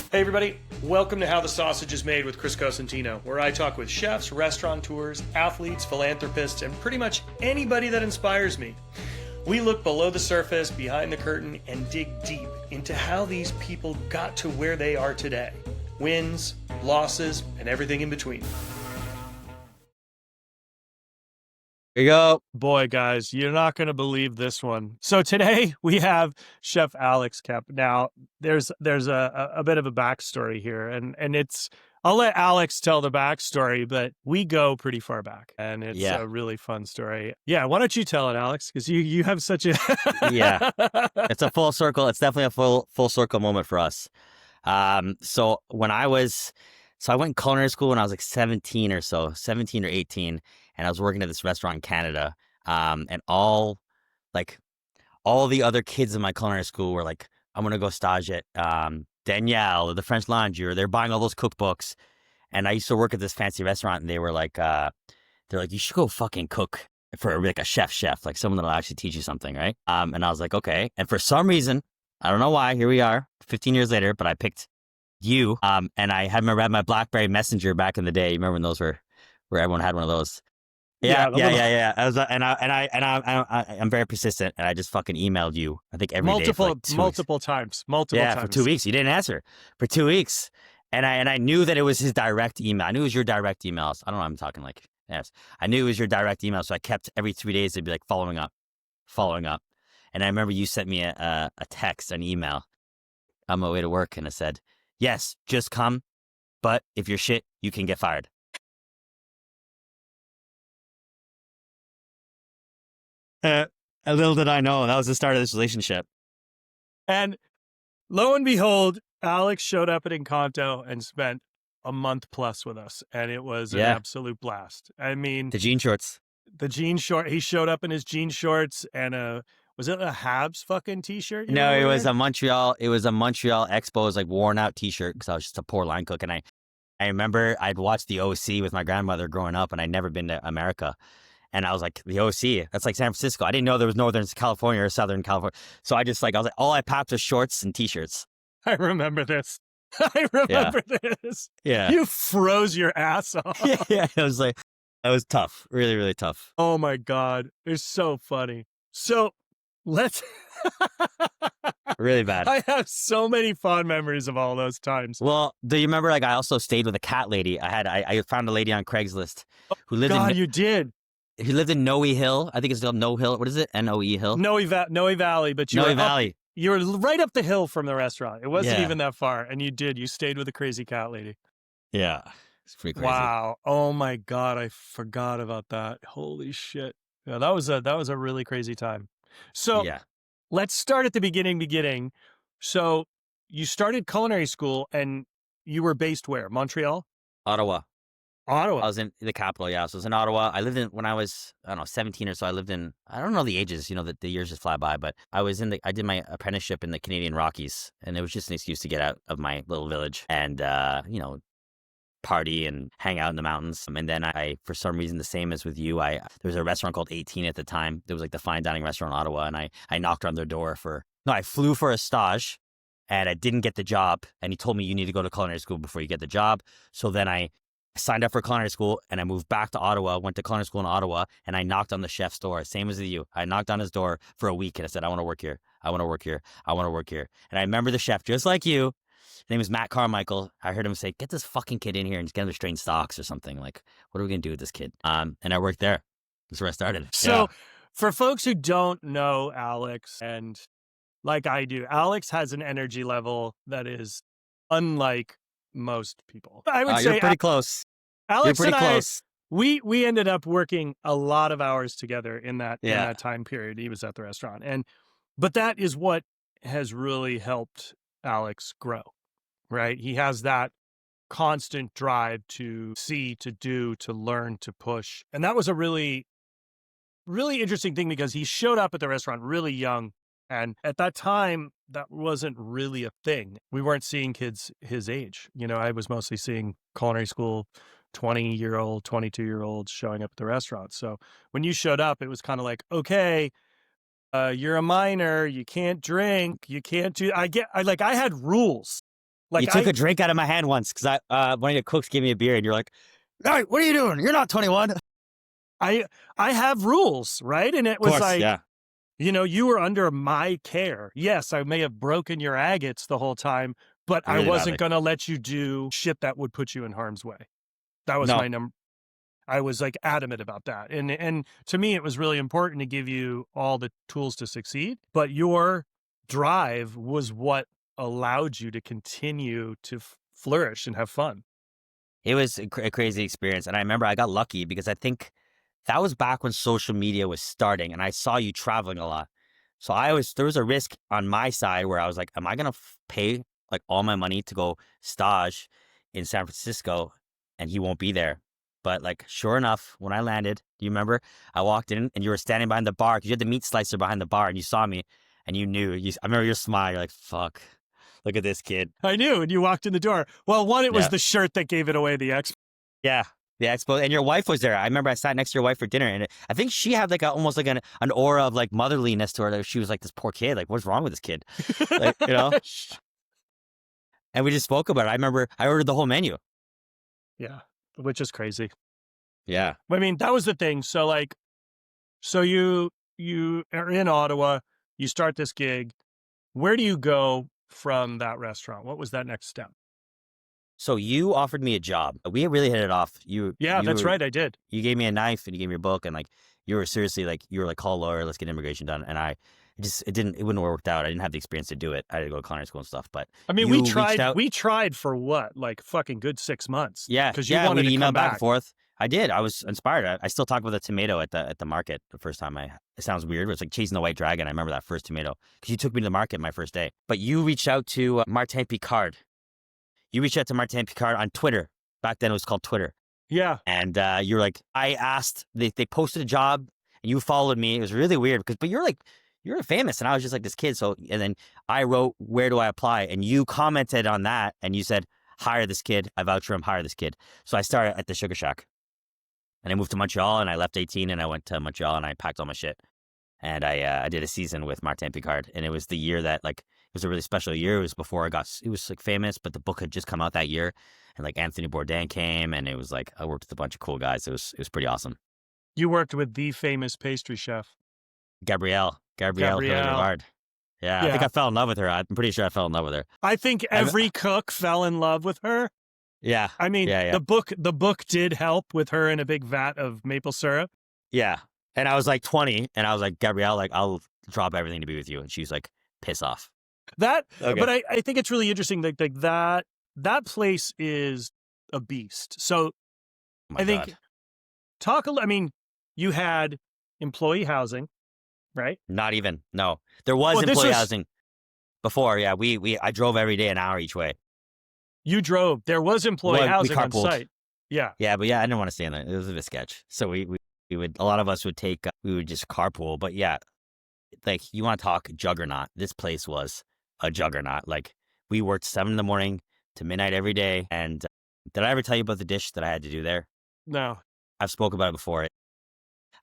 Hey everybody, welcome to How the Sausage is Made with Chris Cosentino, where I talk with chefs, restaurateurs, athletes, philanthropists, and pretty much anybody that inspires me. We look below the surface, behind the curtain, and dig deep into how these people got to where they are today. Wins, losses, and everything in between. Here you go. Boy, guys, you're not going to believe this one. So today we have Chef Alex Kemp. Now, there's a bit of a backstory here, and it's I'll let Alex tell the backstory, but we go pretty far back, and it's a really fun story. Yeah, why don't you tell it, Alex? Because you have such a It's a full circle. It's definitely a full circle moment for us. So I went in culinary school when I was like 17 or 18, and I was working at this restaurant in Canada. And all the other kids in my culinary school were like, I'm gonna go stage at Danielle or the French Laundry, or they're buying all those cookbooks. And I used to work at this fancy restaurant, and they were like, you should go fucking cook for like a chef, like someone that'll actually teach you something, right? And I was like, okay. And for some reason, I don't know why, here we are 15 years later, but I picked you. And I had my BlackBerry Messenger back in the day. You remember when those where everyone had one of those? Yeah. I was, I'm very persistent, and I just fucking emailed you. I think every day for like multiple times. For 2 weeks. You didn't answer for 2 weeks, and I knew that it was his direct email. I knew it was your direct emails. I don't know. I'm talking like yes. I knew it was your direct email, so I kept every 3 days. It'd be like following up. And I remember you sent me a text, an email on my way to work, and it said, "Yes, just come, but if you're shit, you can get fired." Little did I know, that was the start of this relationship. And lo and behold, Alex showed up at Encanto and spent a month plus with us, and it was an absolute blast. I mean, the jean shorts. He showed up in his jean shorts and was it a Habs fucking t-shirt? No, it was a Montreal Expos like worn out t-shirt, because I was just a poor line cook. And I remember I'd watched the OC with my grandmother growing up, and I'd never been to America. And I was like, the OC, that's like San Francisco. I didn't know there was Northern California or Southern California. So I was like, all I packed was shorts and t-shirts. I remember this. This. Yeah. You froze your ass off. Yeah. It was tough. Really, really tough. Oh my God. It's so funny. So let's really bad. I have so many fond memories of all those times. Well, do you remember, like, I also stayed with a cat lady. I found a lady on Craigslist who lived you did. He lived in Noe Hill. I think it's called No Hill. What is it? N-O-E Hill? Noe Valley. But you were right up the hill from the restaurant. It wasn't even that far. And you stayed with a crazy cat lady. Yeah. It's pretty crazy. Wow. Oh my God. I forgot about that. Holy shit. Yeah, that was a really crazy time. So let's start at the beginning. So you started culinary school, and you were based where? Montreal? Ottawa. I was in the capital, yeah. So I was in Ottawa. I lived in, when I was, 17 or so, I lived in, I don't know the ages, the years just fly by, but I did my apprenticeship in the Canadian Rockies, and it was just an excuse to get out of my little village and, party and hang out in the mountains. And then I, for some reason, the same as with you, there was a restaurant called 18 at the time. It was like the fine dining restaurant in Ottawa, and I knocked on their door I flew for a stage, and I didn't get the job. And he told me, you need to go to culinary school before you get the job. So then I signed up for culinary school, and I moved back to Ottawa, went to culinary school in Ottawa, and I knocked on the chef's door, same as you. I knocked on his door for a week, and I said, I want to work here. I want to work here. I want to work here. And I remember the chef, just like you. His name was Matt Carmichael. I heard him say, get this fucking kid in here and get him to strain stocks or something. Like, what are we going to do with this kid? And I worked there. That's where I started. So for folks who don't know Alex, and like I do, Alex has an energy level that is unlike most people. I would say you're pretty close. Alex you're pretty and close. We ended up working a lot of hours together in that time period. He was at the restaurant, but that is what has really helped Alex grow, right? He has that constant drive to see, to do, to learn, to push, and that was a really, really interesting thing, because he showed up at the restaurant really young. And at that time, that wasn't really a thing. We weren't seeing kids his age. I was mostly seeing culinary school 20-year-old, 22-year-olds showing up at the restaurant. So when you showed up, it was kind of like, okay, you're a minor, you can't drink, you can't do, I had rules. Like You took a drink out of my hand once because one of your cooks gave me a beer and you're like, "Hey, what are you doing? You're not 21." Of I have rules, right? And it was course, like, yeah. you were under my care. Yes, I may have broken your agates the whole time, but I Really wasn't badly. going to let you do shit that would put you in harm's way. That was No. my number. I was like adamant about that. And to me, it was really important to give you all the tools to succeed. But your drive was what allowed you to continue to flourish and have fun. It was a crazy experience. And I remember I got lucky because I think that was back when social media was starting and I saw you traveling a lot. So there was a risk on my side where I was like, am I going to pay like all my money to go stage in San Francisco and he won't be there? But like, sure enough, when I landed, do you remember? I walked in and you were standing behind the bar because you had the meat slicer behind the bar and you saw me and you knew. I remember your smile. You're like, fuck, look at this kid. I knew, and you walked in the door. Well, one, it was Yeah. the shirt that gave it away, the expo. Yeah. The expo, and your wife was there. I remember I sat next to your wife for dinner, and I think she had like almost like an aura of like motherliness to her. Like she was like this poor kid. Like, what's wrong with this kid? Like, And we just spoke about it. I remember I ordered the whole menu. Yeah, which is crazy. Yeah. I mean, that was the thing. So like, you are in Ottawa. You start this gig. Where do you go from that restaurant? What was that next step? So you offered me a job. We really hit it off. That's right. I did. You gave me a knife and you gave me your book, and like you were seriously like call a lawyer, let's get immigration done. And it wouldn't have worked out. I didn't have the experience to do it. I had to go to culinary school and stuff. But I mean, we tried for what, like fucking good 6 months. Yeah, because you wanted to email come back and forth. I did. I was inspired. I still talk about the tomato at the market the first time it sounds weird, but it's like chasing the white dragon. I remember that first tomato because you took me to the market my first day. But you reached out to Martin Picard. You reached out to Martin Picard on Twitter. Back then it was called Twitter. Yeah. And you're like, I asked, they posted a job and you followed me. It was really weird but you're famous. And I was just like this kid. So, and then I wrote, where do I apply? And you commented on that and you said, hire this kid. I vouch for him, hire this kid. So I started at the Sugar Shack. And I moved to Montreal and I left 18 and I went to Montreal and I packed all my shit. And I did a season with Martin Picard. And it was the year that like, it was a really special year. It was before it was like famous, but the book had just come out that year. And like Anthony Bourdain came and it was like, I worked with a bunch of cool guys. It was pretty awesome. You worked with the famous pastry chef. Gabrielle. Yeah, I think I fell in love with her. I'm pretty sure I fell in love with her. I think every cook fell in love with her. Yeah. I mean, the book did help with her in a big vat of maple syrup. Yeah. And I was like 20 and I was like, Gabrielle, like I'll drop everything to be with you. And she's like, piss off. But I think it's really interesting that place is a beast. So I think you had employee housing, right? Not even. No. There was employee housing before. Yeah. I drove every day an hour each way. You drove. There was employee housing on site. Yeah. Yeah, but I didn't want to stay in there. It was a bit sketch. So we would, a lot of us would we would just carpool. But yeah, like you want to talk juggernaut. This place was a juggernaut. Like we worked 7 a.m. to midnight every day. And did I ever tell you about the dish that I had to do there? No. I've spoken about it before.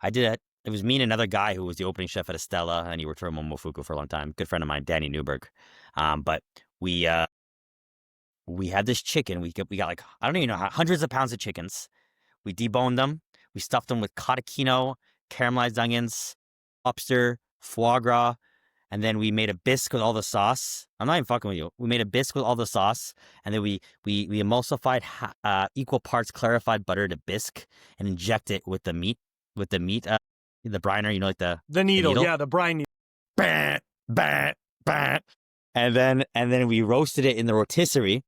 I did it. It was me and another guy who was the opening chef at Estella, and he worked for Momofuku for a long time. Good friend of mine, Danny Newberg. But we had this chicken. We got like, I don't even know, hundreds of pounds of chickens. We deboned them. We stuffed them with cotechino, caramelized onions, lobster, foie gras, and then we made a bisque with all the sauce. I'm not even fucking with you. We made a bisque with all the sauce, and then we emulsified equal parts clarified butter to bisque and inject it with the meat, the briner, like the needle. Yeah, the brine needle. Bah, bah, bah. And then we roasted it in the rotisserie,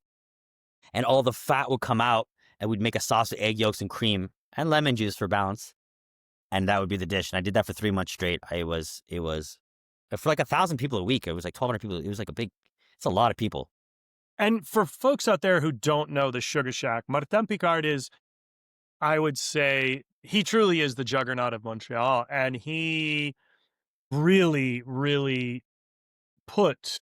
and all the fat would come out, and we'd make a sauce with egg yolks and cream and lemon juice for balance, and that would be the dish. And I did that for 3 months straight. It was for like 1,000 people a week. It was like 1,200 people. It was like it's a lot of people. And for folks out there who don't know the Sugar Shack, Martin Picard is, I would say, he truly is the juggernaut of Montreal, and he really, really put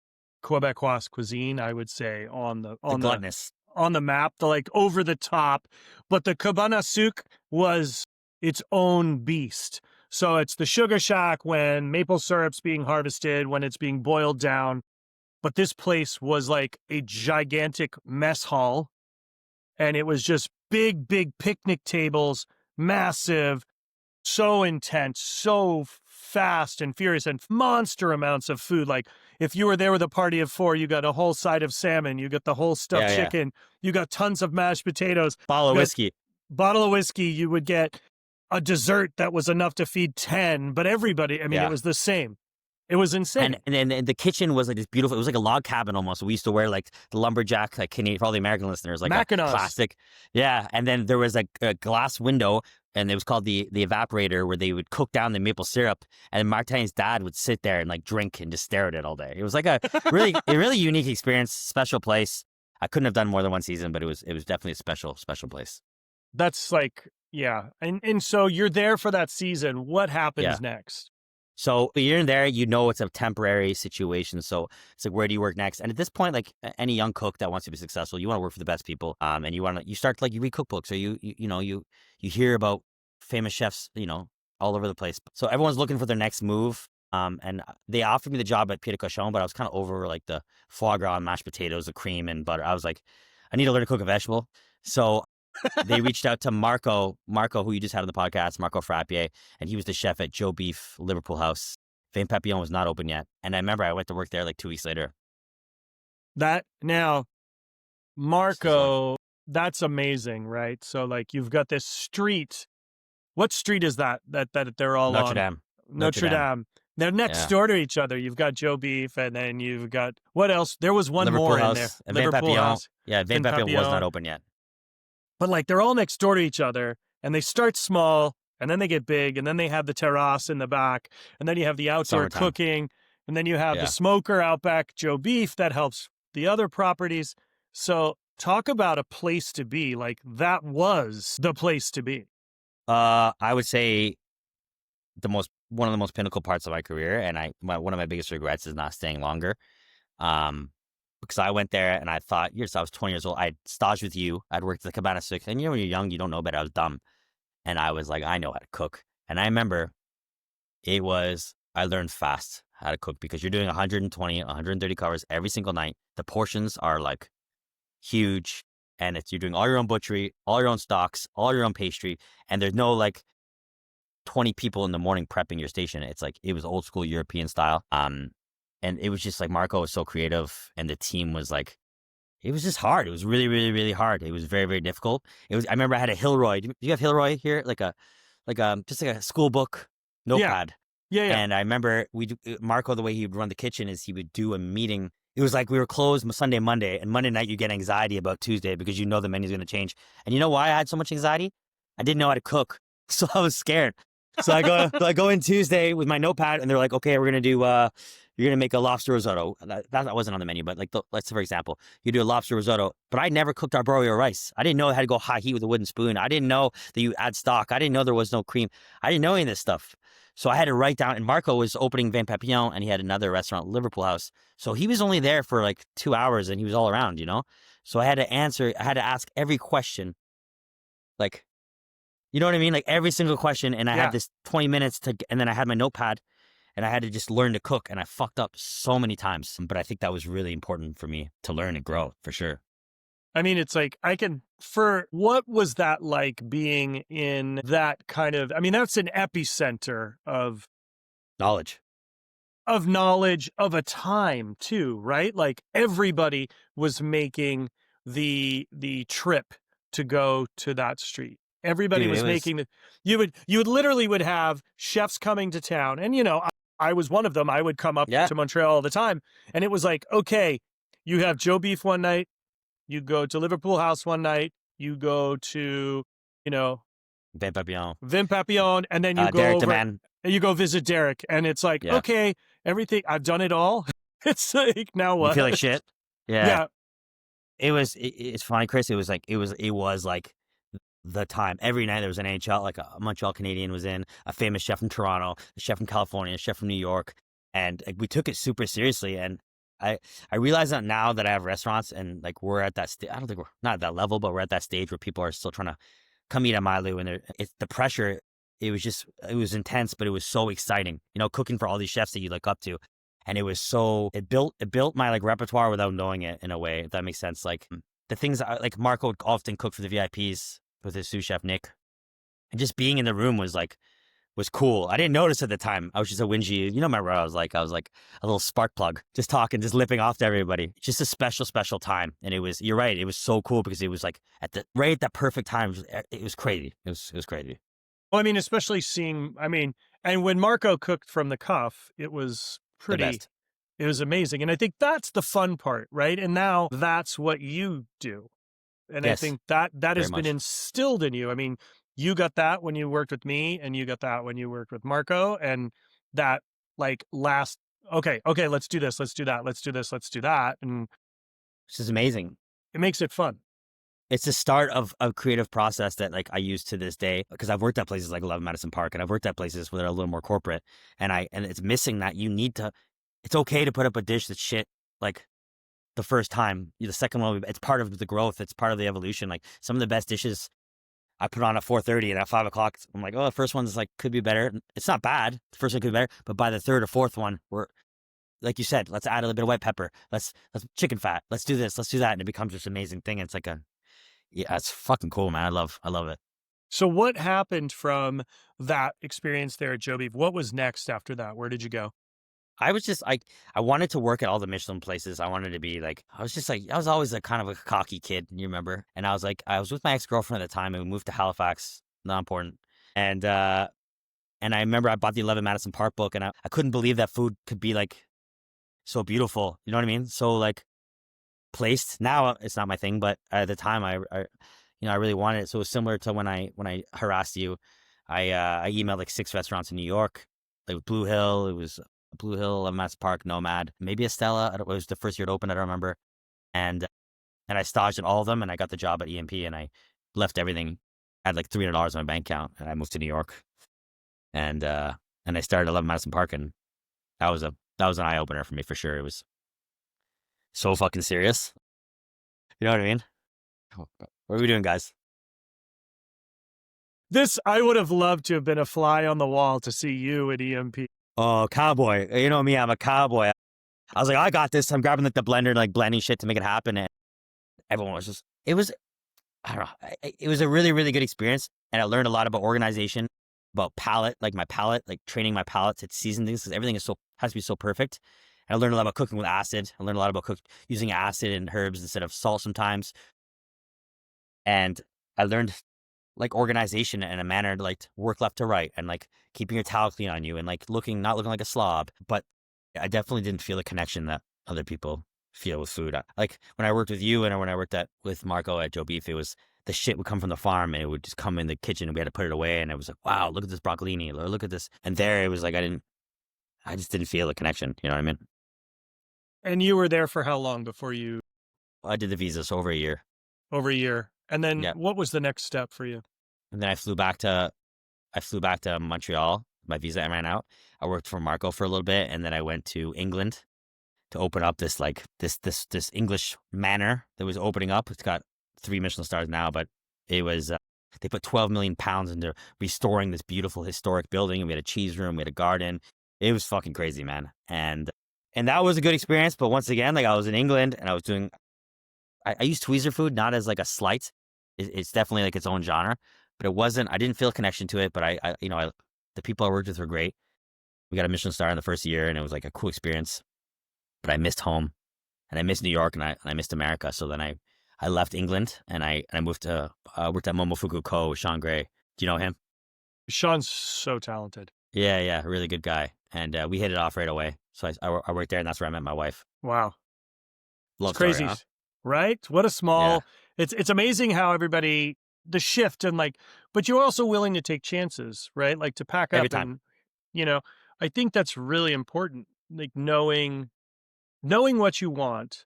Quebecois cuisine, I would say, on the map, the like over the top. But the cabane à sucre was its own beast. So it's the Sugar Shack when maple syrup's being harvested, when it's being boiled down. but this place was like a gigantic mess hall, and it was just big picnic tables, massive, so intense, so fast and furious, and monster amounts of food. Like if you were there with a party of 4, you got a whole side of salmon, you got the whole stuffed chicken, you got tons of mashed potatoes, bottle of whiskey, you would get a dessert that was enough to feed 10, but everybody, I mean, it was the same. It was insane. And the kitchen was like this beautiful, it was like a log cabin almost. We used to wear like the lumberjack, like Canadian, for all the American listeners, like Mackinaws. a classic. Yeah. And then there was like a glass window, and it was called the evaporator, where they would cook down the maple syrup. And Martin's dad would sit there and like drink and just stare at it all day. It was like a really unique experience, special place. I couldn't have done more than one season, but it was definitely a special place. That's like, yeah. And so you're there for that season. What happens next? So you're in there, you know, it's a temporary situation. So it's like, where do you work next? And at this point, like any young cook that wants to be successful, you want to work for the best people. And you start, like, you read cookbooks, or you hear about famous chefs, all over the place. So everyone's looking for their next move. And they offered me the job at Pied de Cochon, but I was kind of over like the foie gras and mashed potatoes, the cream and butter. I was like, I need to learn to cook a vegetable. So they reached out to Marco, who you just had on the podcast, Marco Frappier, and he was the chef at Joe Beef Liverpool House. Vin Papillon was not open yet. And I remember I went to work there like 2 weeks later. Now, Marco, that's amazing, right? So like you've got this street. What street is that they're all on? Notre Dame. They're next door to each other. You've got Joe Beef, and then you've got, what else? There was one Liverpool more House, in there. And Liverpool House. Yeah, Vin Papillon was not open yet. But like they're all next door to each other, and they start small, and then they get big, and then they have the terrace in the back, and then you have the outdoor cooking, and then you have the smoker out back, Joe Beef, that helps the other properties. So talk about a place to be. Like that was the place to be. I would say one of the most pinnacle parts of my career, and one of my biggest regrets is not staying longer. Because I went there and I thought, I was 20 years old. I'd staged with you. I'd worked at the Cabana 6. And when you're young, you don't know better. I was dumb. And I was like, I know how to cook. And I remember I learned fast how to cook, because you're doing 120, 130 covers every single night. The portions are like huge. And you're doing all your own butchery, all your own stocks, all your own pastry. And there's no like 20 people in the morning prepping your station. It's like, it was old school European style. And it was just like, Marco was so creative, and the team was like, it was just hard. It was really, really, really hard. It was very, very difficult. I remember I had a Hilroy. Do you have Hilroy here? Just like a school book notepad. Yeah. And I remember Marco, the way he would run the kitchen is he would do a meeting. It was like we were closed Sunday, Monday, and Monday night you get anxiety about Tuesday, because you know the menu's going to change. And you know why I had so much anxiety? I didn't know how to cook. So I was scared. So I go in Tuesday with my notepad, and they're like, okay, we're going to do, you're going to make a lobster risotto. That wasn't on the menu, but like, let's say, for example, you do a lobster risotto, but I never cooked arborio rice. I didn't know how to go high heat with a wooden spoon. I didn't know that you add stock. I didn't know there was no cream. I didn't know any of this stuff. So I had to write down, and Marco was opening Vin Papillon, and he had another restaurant, Liverpool House. So he was only there for like 2 hours, and he was all around, So I had to ask every question. Like, you know what I mean? Like every single question. And I had this 20 minutes and then I had my notepad, and I had to just learn to cook, and I fucked up so many times. But I think that was really important for me to learn and grow, for sure. I mean, it's like, what was that like being in that kind of, I mean, that's an epicenter of knowledge, of a time too, right? Like everybody was making the trip to go to that street. Everybody was making you would literally would have chefs coming to town. And, I was one of them. I would come up to Montreal all the time. And it was like, okay, you have Joe Beef one night, you go to Liverpool House one night, you go to, Vin Papillon, and then you go Derek over, and you go visit Derek. And it's like, okay, everything, I've done it all. It's like, now what? You feel like shit? Yeah. It's funny, Chris. It was like the time. Every night there was an NHL, like a Montreal Canadian was in, a famous chef from Toronto, a chef from California, a chef from New York. And like, we took it super seriously. And I realize that now that I have restaurants, and like we're at that stage, I don't think we're not at that level, but we're at that stage where people are still trying to come eat at Malu, and it's the pressure. It was intense, but it was so exciting, cooking for all these chefs that you look up to. And it built my like repertoire without knowing it in a way, if that makes sense. Like the things like Marco would often cook for the VIPs with his sous chef Nick, and just being in the room was cool. I didn't notice at the time. I was just a whingy, remember what I was like? I was like a little spark plug, just talking, just lipping off to everybody. Just a special, special time. And you're right. It was so cool because it was like right at that perfect time. It was crazy. It was crazy. Well, I mean, especially and when Marco cooked from the cuff, it was The best. it was amazing. And I think that's the fun part, right? And now that's what you do. And I Yes, think that has very been much. instilled in you. I mean, you got that when you worked with me, and you got that when you worked with Marco, and that like okay, let's do this, let's do that, let's do this, let's do that. And Which is amazing. it makes it fun. It's the start of a creative process that like I use to this day, because I've worked at places like 11 Madison Park, and I've worked at places where they're a little more corporate, and it's missing that. It's okay to put up a dish that's shit like the first time. The second one, it's part of the growth. It's part of the evolution. Like some of the best dishes I put on at 4:30, and at 5 o'clock, I'm like, oh, the first one's like could be better. It's not bad. The first one could be better, but by the third or fourth one, we're like you said, let's add a little bit of white pepper. Let's chicken fat. Let's do this. Let's do that, and it becomes this amazing thing. It's like yeah, it's fucking cool, man. I love it. So what happened from that experience there at Joe Beef? What was next after that? Where did you go? I was just like, I wanted to work at all the Michelin places. I wanted to be like, I was always a kind of a cocky kid, you remember? And I was with my ex-girlfriend at the time, and we moved to Halifax, not important. And I remember I bought the 11 Madison Park book, and I couldn't believe that food could be like so beautiful. You know what I mean? So like placed. Now it's not my thing, but at the time I really wanted it. So it was similar to when I harassed you. I emailed like 6 restaurants in New York, like Blue Hill. It was Blue Hill, 11 Madison Park, Nomad, maybe Estella. It was the first year it opened. I don't remember. And I staged at all of them, and I got the job at EMP, and I left everything. I had like $300 in my bank account, and I moved to New York, and I started 11 Madison Park, and that was an eye opener for me for sure. It was so fucking serious. You know what I mean? What are we doing, guys? I would have loved to have been a fly on the wall to see you at EMP. Oh, cowboy. You know me, I'm a cowboy. I was like, I got this. I'm grabbing like the blender, like blending shit to make it happen. And everyone was I don't know. It was a really, really good experience. And I learned a lot about organization, about palate, like my palate, like training my palate to season things, because everything has to be so perfect. And I learned a lot about cooking with acid. I learned a lot about using acid and herbs instead of salt sometimes. And I learned like organization and a manner to like work left to right, and like keeping your towel clean on you, and like not looking like a slob. But I definitely didn't feel the connection that other people feel with food. Like when I worked with you, and when I worked with Marco at Joe Beef, it was the shit would come from the farm, and it would just come in the kitchen, and we had to put it away. And it was like, wow, look at this broccolini, or look at this. And there it was like, I just didn't feel the connection. You know what I mean? And you were there for how long before I did the visa, so over a year. over a year? And then Yeah. what was the next step for you? And then I flew back to Montreal. My visa ran out. I worked for Marco for a little bit, and then I went to England to open up this English manor that was opening up. It's got 3 Michelin stars now, but it was they put 12 million pounds into restoring this beautiful historic building. And we had a cheese room, we had a garden. It was fucking crazy, man. And that was a good experience. But once again, like I was in England, and I was doing. I use tweezer food not as like a slight. It's definitely like its own genre, but it wasn't. I didn't feel a connection to it. But the people I worked with were great. We got a Michelin star in the first year, and it was like a cool experience. But I missed home, and I missed New York, and I missed America. So then I left England, and I moved to worked at Momofuku Co. with Sean Gray. Do you know him? Sean's so talented. Yeah, really good guy, and we hit it off right away. So I worked there, and that's where I met my wife. Wow. Love It's crazy, story, huh? right? What a small, Yeah. it's amazing how everybody, the shift, and like, but you're also willing to take chances, right? Like to pack Every up time. and, you know, I think that's really important. Like knowing what you want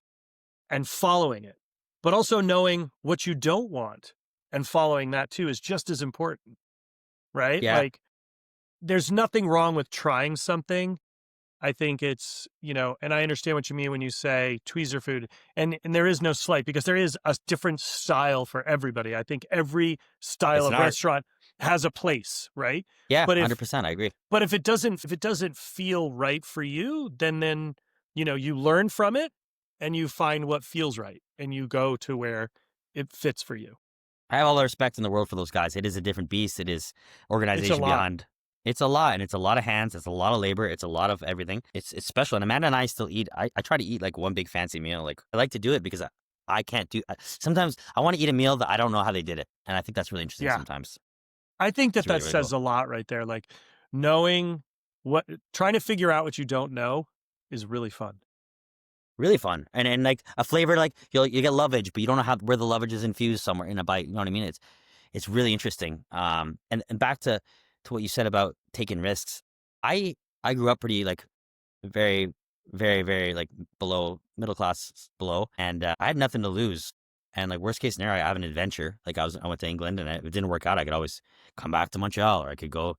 and following it, but also knowing what you don't want and following that too is just as important, right? Yeah. Like there's nothing wrong with trying something. I think it's, and I understand what you mean when you say tweezer food, and there is no slight, because there is a different style for everybody. I think every It's style an of art. restaurant has a place, right? Yeah, But if 100%. I agree. but if it doesn't feel right for you, then you learn from it and you find what feels right and you go to where it fits for you. I have all the respect in the world for those guys. It is a different beast. It is It's a organization lot. beyond. It's a lot, and it's a lot of hands. It's a lot of labor. It's a lot of everything. It's special. And Amanda and I still eat. I try to eat like one big fancy meal. Like I like to do it because I can't do. Sometimes I want to eat a meal that I don't know how they did it, and I think that's really interesting. Yeah. Sometimes I think it's really that really says cool. a lot right there. Like knowing trying to figure out what you don't know is really fun. Really fun, and like a flavor like you get lovage, but you don't know how where the lovage is infused somewhere in a bite. You know what I mean? It's really interesting. And back to what you said about taking risks. I I grew up pretty like very very like below middle class below, and I had nothing to lose. And like worst case scenario, I have an adventure. Like I went to England, and if it didn't work out, I could always come back to Montreal, or I could go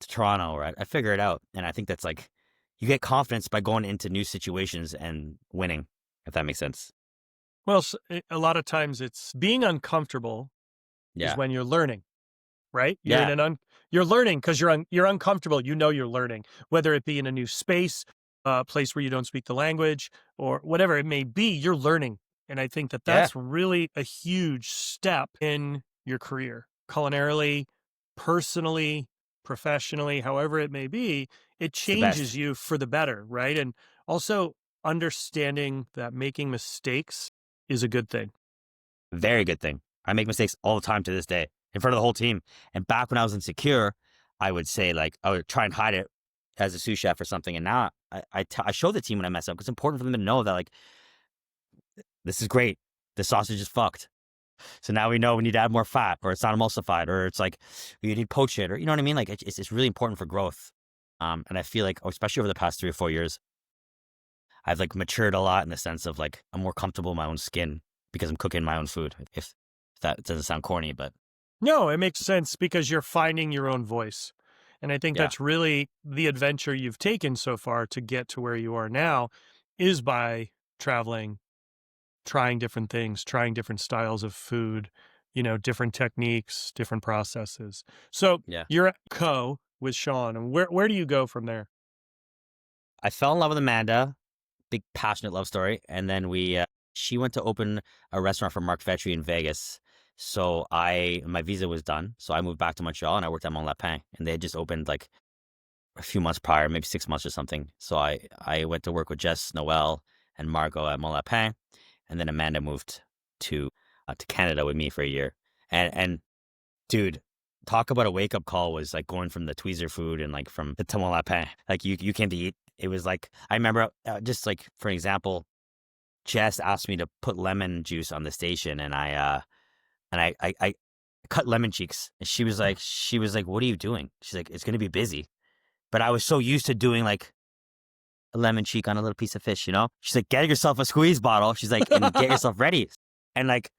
to Toronto, or I figure it out. And I think that's like you get confidence by going into new situations and winning, if that makes sense. Well, a lot of times it's being uncomfortable is Yeah. when you're learning, right? Yeah. You're learning because you're uncomfortable. You're learning, whether it be in a new space, a place where you don't speak the language, or whatever it may be. You're learning, and I think that Yeah. that's really a huge step in your career, culinarily, personally, professionally, however it may be. It It's the changes best. you for the better, right? And also understanding that making mistakes is a good thing. Very good thing. I make mistakes all the time to this day in front of the whole team. And back when I was insecure, I would say like I would try and hide it as a sous chef or something. And now I show the team when I mess up because it's important for them to know that like this is great. The sausage is fucked. So now we know we need to add more fat, or it's not emulsified, or it's like you need poach it, or you know what I mean. Like it's really important for growth. And I feel like, especially over the past 3 or 4 years, I've like matured a lot in the sense of like I'm more comfortable in my own skin because I'm cooking my own food. If that doesn't sound corny, but No, it makes sense because you're finding your own voice. And I think yeah, that's really the adventure you've taken so far to get to where you are now is by traveling, trying different things, trying different styles of food, different techniques, different processes. So yeah. you're at with Sean, and where do you go from there? I fell in love with Amanda, big passionate love story, and then she went to open a restaurant for Mark Vetri in Vegas. So my visa was done, so I moved back to Montreal and I worked at Mon Lapin, and they had just opened like a few months prior, maybe 6 months or something. So I went to work with Jess Noel and Margot at Mon Lapin, and then Amanda moved to Canada with me for a year. And dude, talk about a wake up call was like going from the tweezer food and like from the Mon Lapin. Like you came to eat. It was like I remember just like for an example, Jess asked me to put lemon juice on the station, and I cut lemon cheeks. And she was like, "What are you doing?" She's like, "It's gonna be busy." But I was so used to doing like a lemon cheek on a little piece of fish, you know? She's like, "Get yourself a squeeze bottle." She's like, "And get yourself ready." And like,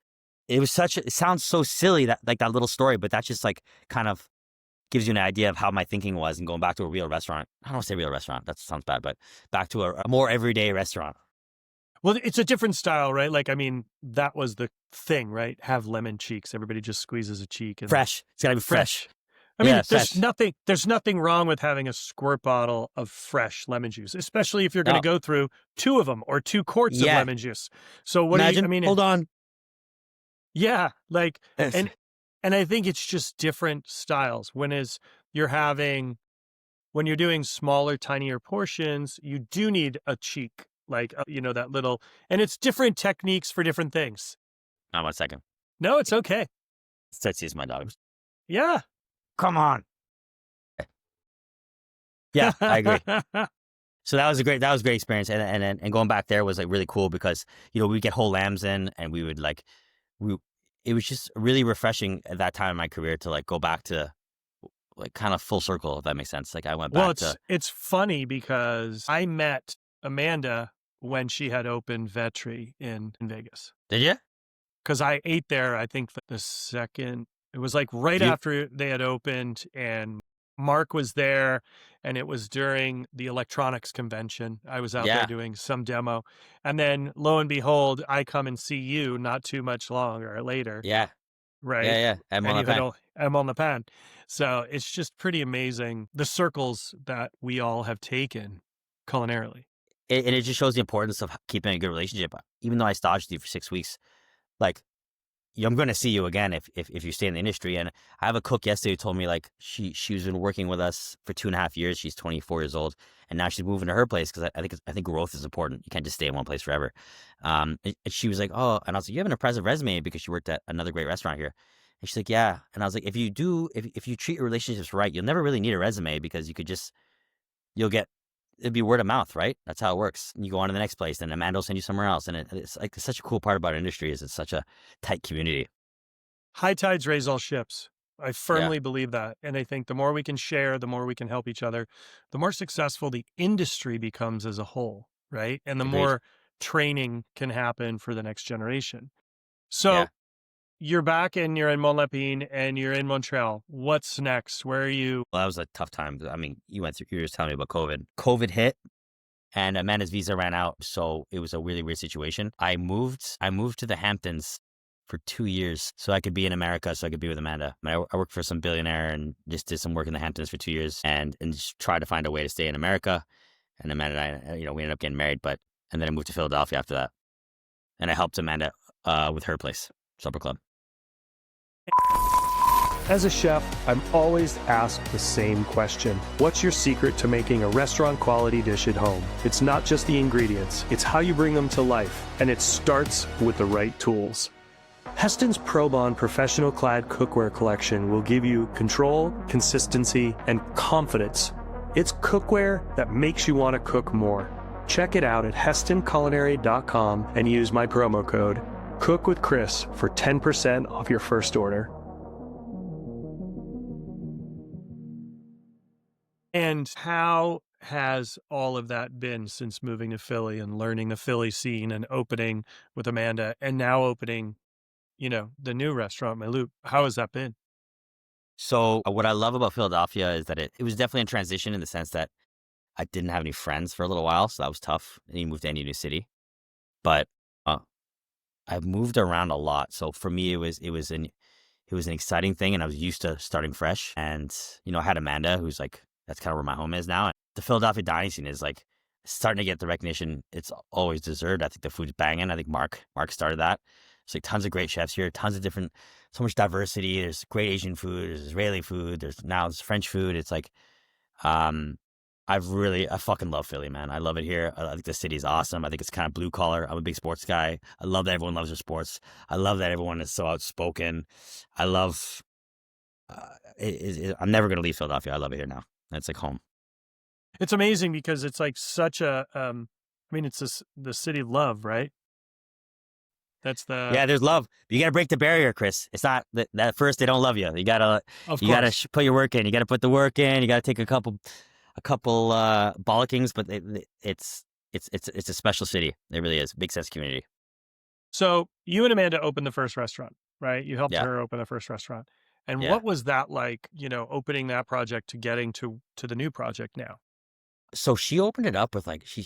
it sounds so silly that like that little story, but that's just like kind of gives you an idea of how my thinking was and going back to a real restaurant. I don't want to say real restaurant. That sounds bad, but back to a more everyday restaurant. Well, it's a different style, right? Like, I mean, that was the thing, right? Have lemon cheeks. Everybody just squeezes a cheek and Fresh. It's gotta be fresh. fresh. I Yeah, mean, fresh. there's nothing wrong with having a squirt bottle of fresh lemon juice, especially if you're going to Oh, go through two of them or 2 quarts of yeah. lemon juice. So I Imagine. mean, Hold on. yeah, like, Yes. and, and I think it's just different styles. You're having, when you're doing smaller, tinier portions, you do need a cheek, like, that little, and it's different techniques for different things. Now, 1 second. No, it's okay. Tootsie is my dog. Yeah. Come on. Yeah, I agree. So that was a great experience, and going back there was like really cool because we'd get whole lambs in, and we would like we it was just really refreshing at that time in my career to like go back to like kind of full circle, if that makes sense. Like I went Well, back it's to it's funny because I met Amanda when she had opened Vetri in Vegas. did you? Because I ate there, I think the second, it was like right You after they had opened, and Mark was there, and it was during the electronics convention. I was out there yeah doing some demo. And then lo and behold, I come and see you not too much longer later, yeah right? at And Mon Lapin. I'm on the pan. So it's just pretty amazing the circles that we all have taken culinarily. And it just shows the importance of keeping a good relationship. Even though I staged you for 6 weeks, like I'm going to see you again if you stay in the industry. And I have a cook yesterday who told me like she's been working with us for 2.5 years. She's 24 years old, and now she's moving to her place because I think growth is important. You can't just stay in one place forever. And she was like, oh, and I was like, you have an impressive resume because she worked at another great restaurant here. And she's like, yeah. And I was like, if you treat your relationships right, you'll never really need a resume because you'll get it'd be word of mouth, right? That's how it works. And you go on to the next place, and Amanda will send you somewhere else. And it's like such a cool part about our industry is it's such a tight community. High tides raise all ships. I Yeah, firmly believe that. And I think the more we can share, the more we can help each other, the more successful the industry becomes as a whole, right? And the agreed. more training can happen for the next generation. Yeah. So you're back and you're in Mont-Lapin and you're in Montreal. What's next? Where are you? Well, that was a tough time. I mean, you were just telling me about COVID. COVID hit, and Amanda's visa ran out, so it was a really weird situation. I moved to the Hamptons for 2 years so I could be in America, so I could be with Amanda. I worked for some billionaire and just did some work in the Hamptons for 2 years, and just tried to find a way to stay in America. And Amanda and I, we ended up getting married, and then I moved to Philadelphia after that, and I helped Amanda with her place, Supper Club. As a chef, I'm always asked the same question. What's your secret to making a restaurant quality dish at home? It's not just the ingredients, it's how you bring them to life. And it starts with the right tools. Heston's ProBond professional clad cookware collection will give you control, consistency, and confidence. It's cookware that makes you want to cook more. Check it out at hestonculinary.com and use my promo code Cook with Chris for 10% off your first order. And how has all of that been since moving to Philly and learning the Philly scene and opening with Amanda and now opening, the new restaurant, my Loup? How has that been? So what I love about Philadelphia is that it was definitely a transition in the sense that I didn't have any friends for a little while, so that was tough. And you moved to any new city, but uh, I've moved around a lot. So for me, it was an exciting thing, and I was used to starting fresh. And I had Amanda, who's like that's kind of where my home is now. And the Philadelphia dining scene is like starting to get the recognition it's always deserved. I think the food's banging. I think Mark started that. There's like tons of great chefs here, tons of different, so much diversity. There's great Asian food, there's Israeli food, there's French food. It's like, um, I fucking love Philly, man. I love it here. I think the city's awesome. I think it's kind of blue collar. I'm a big sports guy. I love that everyone loves their sports. I love that everyone is so outspoken. I love, I'm never going to leave Philadelphia. I love it here now. It's like home. It's amazing because it's like such a, it's the city of love, right? That's Yeah, there's love. But you got to break the barrier, Chris. It's not that at first they don't love you. You gotta, of you gotta course. put your work in. You gotta put the work in. You gotta take a couple bollockings, but it's a special city. It really is. Big sense of community. So you and Amanda opened the first restaurant, right? You helped Yeah, her open the first restaurant. And yeah. what was that like, opening that project to getting to the new project now? So she opened it up with like she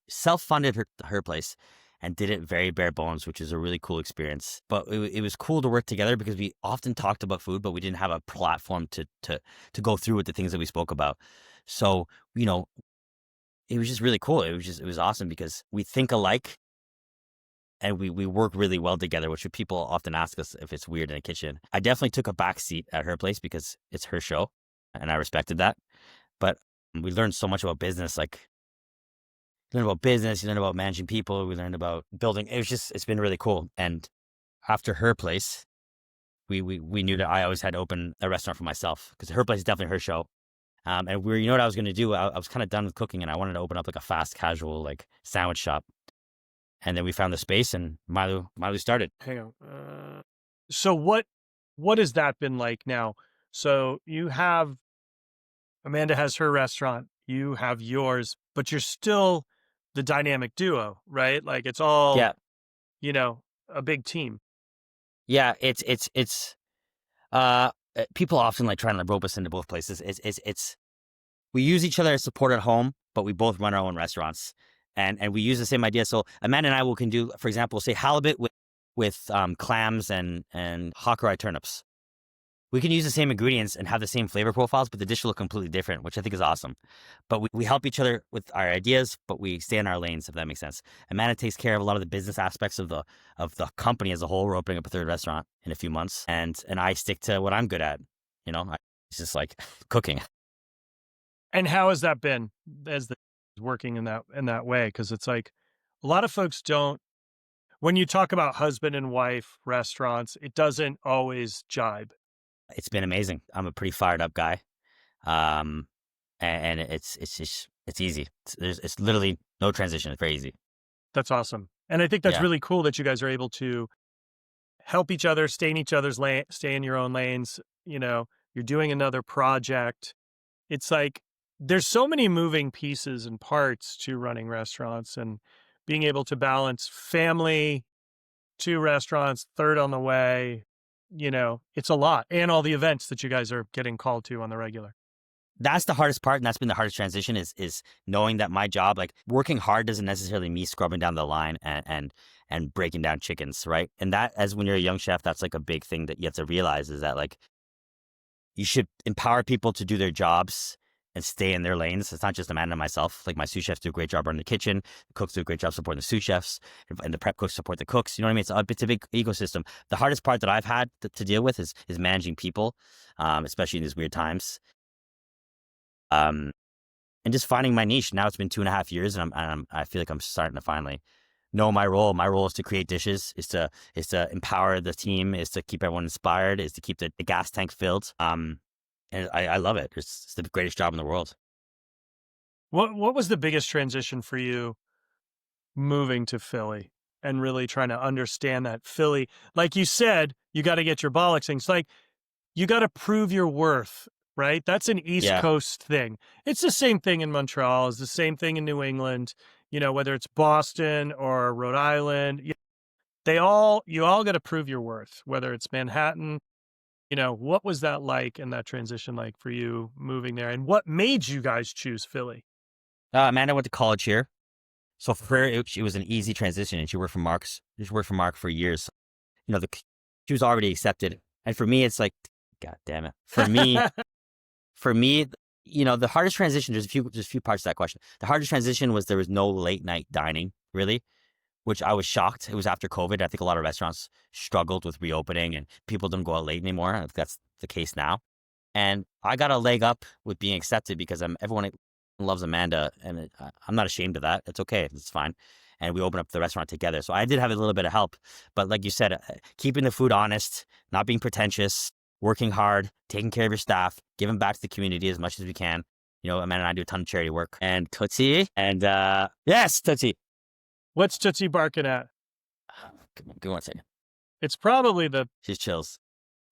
self-funded her place and did it very bare bones, which is a really cool experience. But it was cool to work together because we often talked about food, but we didn't have a platform to go through with the things that we spoke about. So it was just really cool. It was awesome because we think alike and we work really well together, which people often ask us if it's weird in the kitchen. I definitely took a back seat at her place because it's her show, and I respected that. But we learned so much about business, like you learn about business, you learn about managing people, we learned about building. It's been really cool. And after her place, we knew that I always had to open a restaurant for myself because her place is definitely her show. And what I was going to do? I was kind of done with cooking, and I wanted to open up like a fast casual like sandwich shop. And then we found the space, and Milo started. Hang on. So what has that been like now? So you have Amanda has her restaurant, you have yours, but you're still the dynamic duo, right? Like it's all, Yeah, a big team. yeah. Uh, People often like trying to rope us into both places. It's we use each other as support at home, but we both run our own restaurants, and we use the same idea. So Amanda and I can do, for example, say halibut with with clams and Hakurei turnips. We can use the same ingredients and have the same flavor profiles, but the dish will look completely different, which I think is awesome. But we help each other with our ideas, but we stay in our lanes, if that makes sense. Amanda takes care of a lot of the business aspects of the company as a whole. We're opening up a third restaurant in a few months, and I stick to what I'm good at. It's just like cooking. And how has that been as the working in that way? Because it's like a lot of folks don't. When you talk about husband and wife restaurants, it doesn't always jibe. It's been amazing. I'm a pretty fired up guy, um, and it's easy. It's literally no transition. It's very easy. That's awesome. And I think that's Yeah. really cool that you guys are able to help each other, stay in each other's lane, stay in your own lanes. You're doing another project. It's like there's so many moving pieces and parts to running restaurants and being able to balance family, two restaurants, third on the way. It's a lot. And all the events that you guys are getting called to on the regular. That's the hardest part, and that's been the hardest transition is knowing that my job, like working hard, doesn't necessarily mean scrubbing down the line and breaking down chickens, right? And that, as when you're a young chef, that's like a big thing that you have to realize is that like you should empower people to do their jobs and stay in their lanes. It's not just Amanda and myself. Like my sous chefs do a great job running the kitchen. The cooks do a great job supporting the sous chefs, and the prep cooks support the cooks. You know what I mean? It's a big ecosystem. The hardest part that I've had to deal with is managing people, especially in these weird times. Um, and just finding my niche. Now it's been 2.5 years, and I feel like I'm starting to finally know my role. My role is to create dishes, is to empower the team, is to keep everyone inspired, is to keep the gas tank filled. And I love it. It's the greatest job in the world. What was the biggest transition for you moving to Philly and really trying to understand that Philly, like you said, you got to get your bollocks. It's like you got to prove your worth, right? That's an East Yeah, Coast thing. It's the same thing in Montreal. It's the same thing in New England. Whether it's Boston or Rhode Island, you all got to prove your worth. Whether it's Manhattan, what was that like and that transition like for you moving there, and what made you guys choose Philly? Amanda went to college here, so for her it was an easy transition, and she worked for Mark's. She worked for Mark for years. You know, she was already accepted, and for me, it's like, God damn it. For me, the hardest transition. There's a few parts to that question. The hardest transition was there was no late night dining, really, which I was shocked. It was after COVID. I think a lot of restaurants struggled with reopening, and people don't go out late anymore. I think that's the case now. And I got a leg up with being accepted because everyone loves Amanda, and I'm not ashamed of that. It's okay. It's fine. And we opened up the restaurant together. So I did have a little bit of help. But like you said, keeping the food honest, not being pretentious, working hard, taking care of your staff, giving back to the community as much as we can. Amanda and I do a ton of charity work. And Tootsie, and yes, Tootsie. What's Tootsie barking at? Come on, give me one second. It's probably She's chills.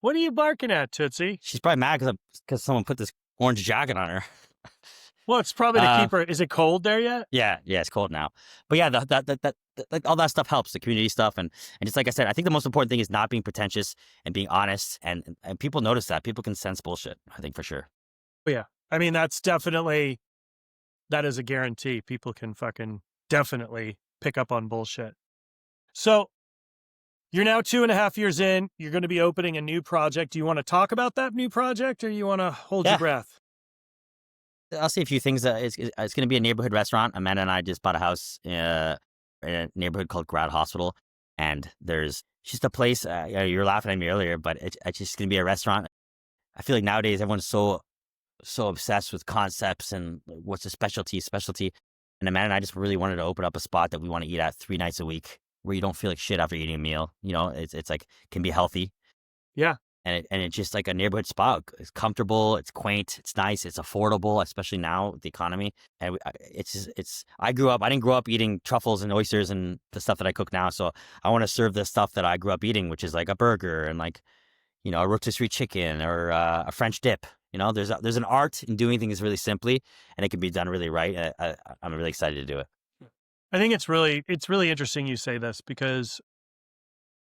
what are you barking at, Tootsie? She's probably mad because someone put this orange jacket on her. Well, it's probably to keep her. Is it cold there yet? Yeah, it's cold now. But yeah, that like all that stuff helps, the community stuff, and just like I said, I think the most important thing is not being pretentious and being honest, and people notice that. People can sense bullshit, I think, for sure. Oh, yeah. I mean, that is a guarantee. People can fucking definitely pick up on bullshit. So you're now 2.5 years in. You're going to be opening a new project. Do you want to talk about that new project, or you want to hold your Yeah. breath? I'll say a few things. It's going to be a neighborhood restaurant. Amanda and I just bought a house in a neighborhood called Grad Hospital, and there's just a place. You were laughing at me earlier, but it's just going to be a restaurant. I feel like nowadays everyone's so obsessed with concepts and what's a specialty. And Amanda and I just really wanted to open up a spot that we want to eat at 3 nights a week, where you don't feel like shit after eating a meal. It's like can be healthy. Yeah. And it's just like a neighborhood spot. It's comfortable, it's quaint, it's nice, it's affordable, especially now with the economy. And I didn't grow up eating truffles and oysters and the stuff that I cook now. So I want to serve the stuff that I grew up eating, which is like a burger and like, a rotisserie chicken or a French dip. There's an art in doing things really simply, and it can be done really right. I'm really excited to do it. I think it's really interesting you say this, because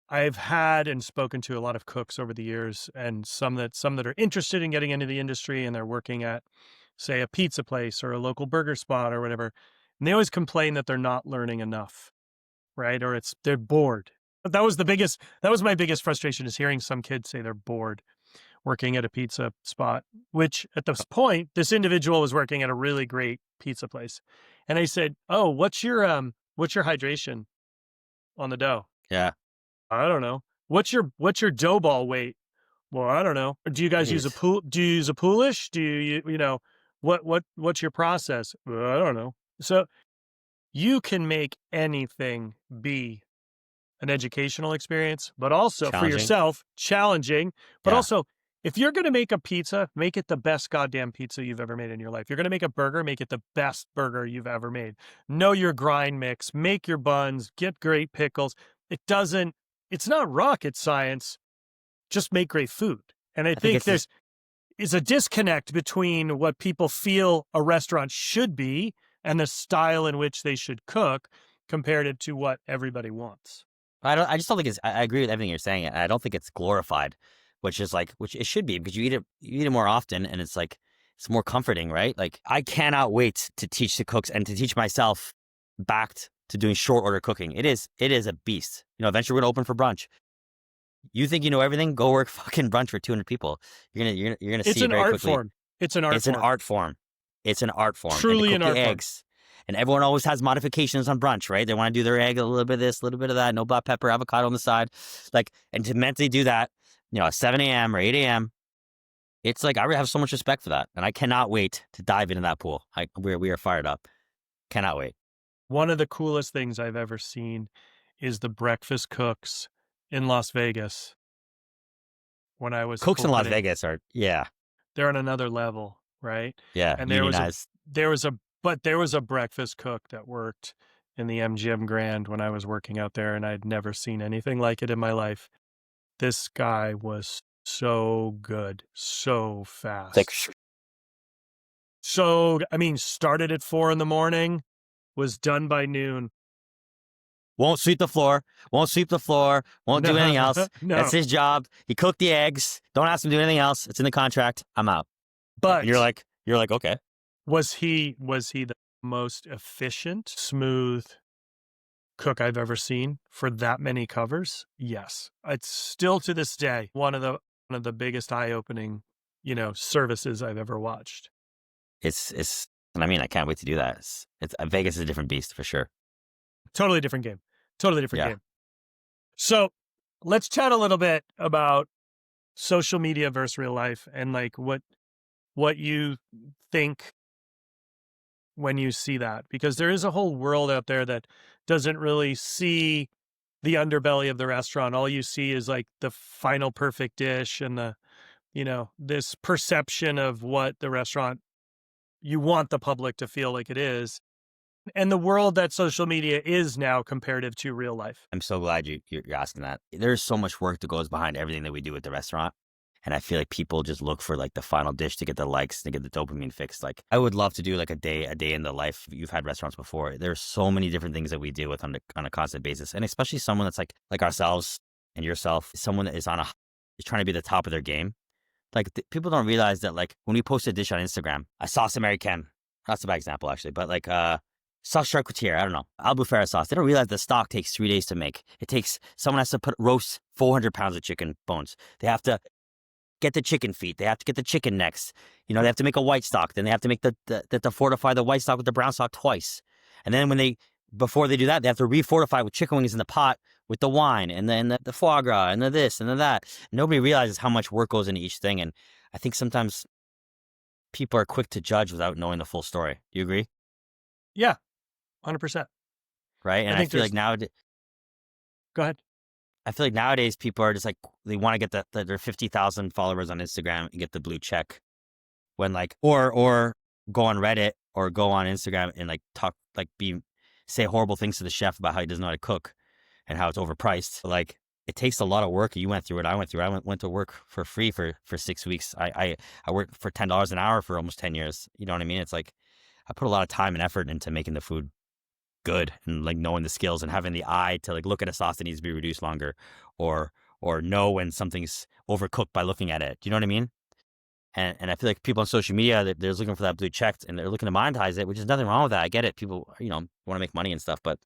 I've had and spoken to a lot of cooks over the years, and some that are interested in getting into the industry, and they're working at, say, a pizza place or a local burger spot or whatever. And they always complain that they're not learning enough, right? Or they're bored. That was my biggest frustration, is hearing some kids say they're bored working at a pizza spot, which at this point, this individual was working at a really great pizza place. And I said, "Oh, what's your hydration on the dough?" Yeah. "I don't know." What's your dough ball weight?" "Well, I don't know." "Do you guys use a Jeez. pool? Do you use a poolish? Do you know, what's your process?" "Well, I don't know." So you can make anything be an educational experience, but also for Challenging. yourself, challenging. But Yeah. also, if you're going to make a pizza, make it the best goddamn pizza you've ever made in your life. You're going to make a burger, make it the best burger you've ever made. Know your grind mix, make your buns, get great pickles. It's not rocket science. Just make great food. And I I think think it's this. there's is a disconnect between what people feel a restaurant should be and the style in which they should cook compared to what everybody wants. I just don't think it's. I agree with everything you're saying. And I don't think it's glorified, which it should be, because you eat it more often, and it's like it's more comforting, right? Like, I cannot wait to teach the cooks and to teach myself back to doing short order cooking. It is a beast. Eventually we're gonna open for brunch. You think you know everything? Go work fucking brunch for 200 people. You're gonna It's see an very art quickly. form. It's an art It's an form. art form. It's an art form. And to Truly cook an the art form. eggs. And everyone always has modifications on brunch, right? They want to do their egg, a little bit of this, a little bit of that, no black pepper, avocado on the side. Like, and to mentally do that, at 7 a.m. or 8 a.m., it's like, I really have so much respect for that. And I cannot wait to dive into that pool. We are fired up. Cannot wait. One of the coolest things I've ever seen is the breakfast cooks in Las Vegas when I was Cooks in Las opening. Vegas yeah, They're on another level, right? yeah, And unionized. there was a breakfast cook that worked in the MGM Grand when I was working out there, and I'd never seen anything like it in my life. This guy was so good, so It's like, fast. Started at 4 in the morning, was done by noon. won't sweep the floor, won't do anything else. No, That's no. his job. He cooked the eggs. Don't ask him to do anything else. It's in the contract. I'm out. And But you're like, okay. was he the most efficient, smooth cook I've ever seen for that many covers? Yes. It's still to this day one of the biggest eye-opening, services I've ever watched. And I can't wait to do that. Vegas is a different beast for sure. Totally different game. Totally different Yeah. game. So, let's chat a little bit about social media versus real life, and like what you think when you see that, because there is a whole world out there that doesn't really see the underbelly of the restaurant. All you see is like the final perfect dish and this perception of what the restaurant you want the public to feel like it is, and the world that social media is now comparative to real life. I'm so glad you're asking that. There's so much work that goes behind everything that we do at the restaurant. And I feel like people just look for like the final dish to get the likes, to get the dopamine fix. Like, I would love to do like a day in the life. You've had restaurants before. There's so many different things that we deal with on a constant basis. And especially someone that's like ourselves and yourself, someone that is is trying to be the top of their game. Like, people don't realize that, like, when we post a dish on Instagram, a sauce Americaine, that's a bad example actually, but like sauce charcuterie, I don't know, albufera sauce. They don't realize the stock takes 3 days to make. Someone has to roast 400 pounds of chicken bones. They have to get the chicken feet. They have to get the chicken necks. They have to make a white stock. Then they have to make the fortify the white stock with the brown stock twice. And then before they do that, they have to refortify with chicken wings in the pot with the wine and then the foie gras and the this and the that. Nobody realizes how much work goes into each thing. And I think sometimes people are quick to judge without knowing the full story. Do you agree? Yeah, 100%. Right. And I feel like nowadays, Go ahead. I feel like nowadays people are just like, they want to get their 50,000 followers on Instagram and get the blue check, when like, or go on Reddit or go on Instagram and like talk, like say horrible things to the chef about how he doesn't know how to cook and how it's overpriced. Like, it takes a lot of work. You went through it. I went through it. I went to work for free for 6 weeks. I worked for $10 an hour for almost 10 years. You know what I mean? It's like, I put a lot of time and effort into making the food good, and like knowing the skills and having the eye to like look at a sauce that needs to be reduced longer, or know when something's overcooked by looking at it. Do you know what I mean? And I feel like people on social media, they're looking for that blue check and they're looking to monetize it, which is nothing wrong with that. I get it. People, want to make money and stuff, but